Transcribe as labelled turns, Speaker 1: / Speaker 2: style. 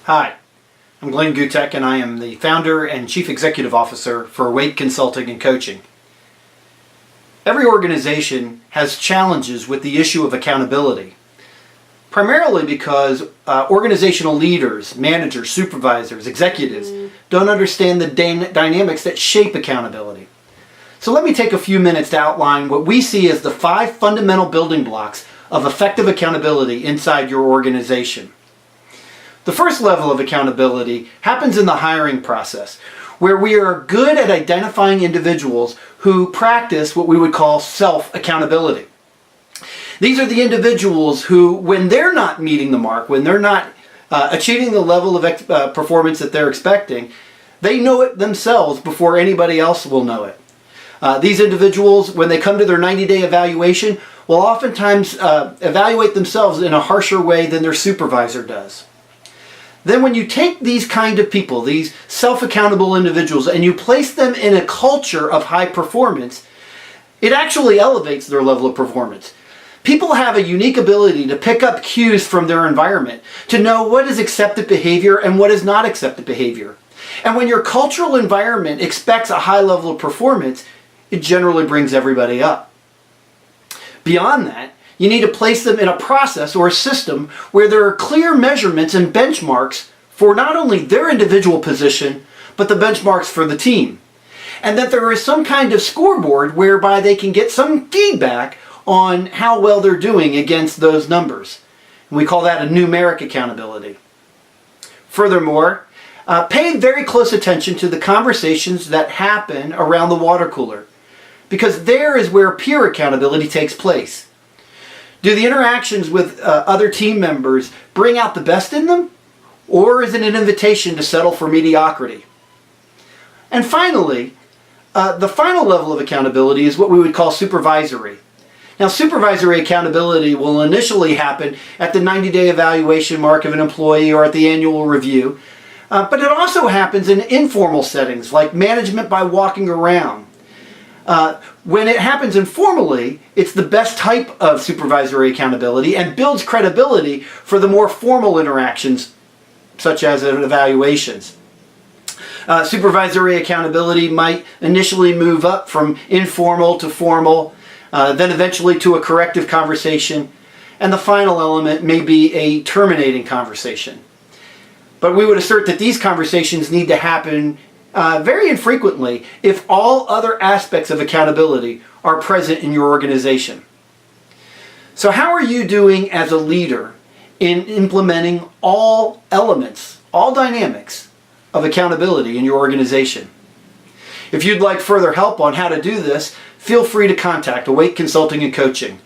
Speaker 1: Hi, I'm Glenn Gutek and I am the founder and chief executive officer for Awake Consulting and Coaching. Every organization has challenges with the issue of accountability, primarily because organizational leaders, managers, supervisors, executives don't understand the dynamics that shape accountability. So let me take a few minutes to outline what we see as the 5 fundamental building blocks of effective accountability inside your organization. The first level of accountability happens in the hiring process, where we are good at identifying individuals who practice what we would call self-accountability. These are the individuals who, when they're not meeting the mark, when they're not achieving the level of performance that they're expecting, they know it themselves before anybody else will know it. These individuals, when they come to their 90-day evaluation, will oftentimes evaluate themselves in a harsher way than their supervisor does. Then when you take these kind of people, these self-accountable individuals, and you place them in a culture of high performance, it actually elevates their level of performance. People have a unique ability to pick up cues from their environment, to know what is accepted behavior and what is not accepted behavior. And when your cultural environment expects a high level of performance, it generally brings everybody up. Beyond that, you need to place them in a process or a system where there are clear measurements and benchmarks for not only their individual position, but the benchmarks for the team. And that there is some kind of scoreboard whereby they can get some feedback on how well they're doing against those numbers. And we call that a numeric accountability. Furthermore, pay very close attention to the conversations that happen around the water cooler, because there is where peer accountability takes place. Do the interactions with other team members bring out the best in them? Or is it an invitation to settle for mediocrity? And finally, the final level of accountability is what we would call supervisory. Now, supervisory accountability will initially happen at the 90-day evaluation mark of an employee or at the annual review. But it also happens in informal settings like management by walking around. When it happens informally, it's the best type of supervisory accountability and builds credibility for the more formal interactions, such as evaluations. Supervisory accountability might initially move up from informal to formal, then eventually to a corrective conversation, and the final element may be a terminating conversation. But we would assert that these conversations need to happen very infrequently if all other aspects of accountability are present in your organization. So how are you doing as a leader in implementing all elements, all dynamics of accountability in your organization? If you'd like further help on how to do this, feel free to contact Awake Consulting and Coaching.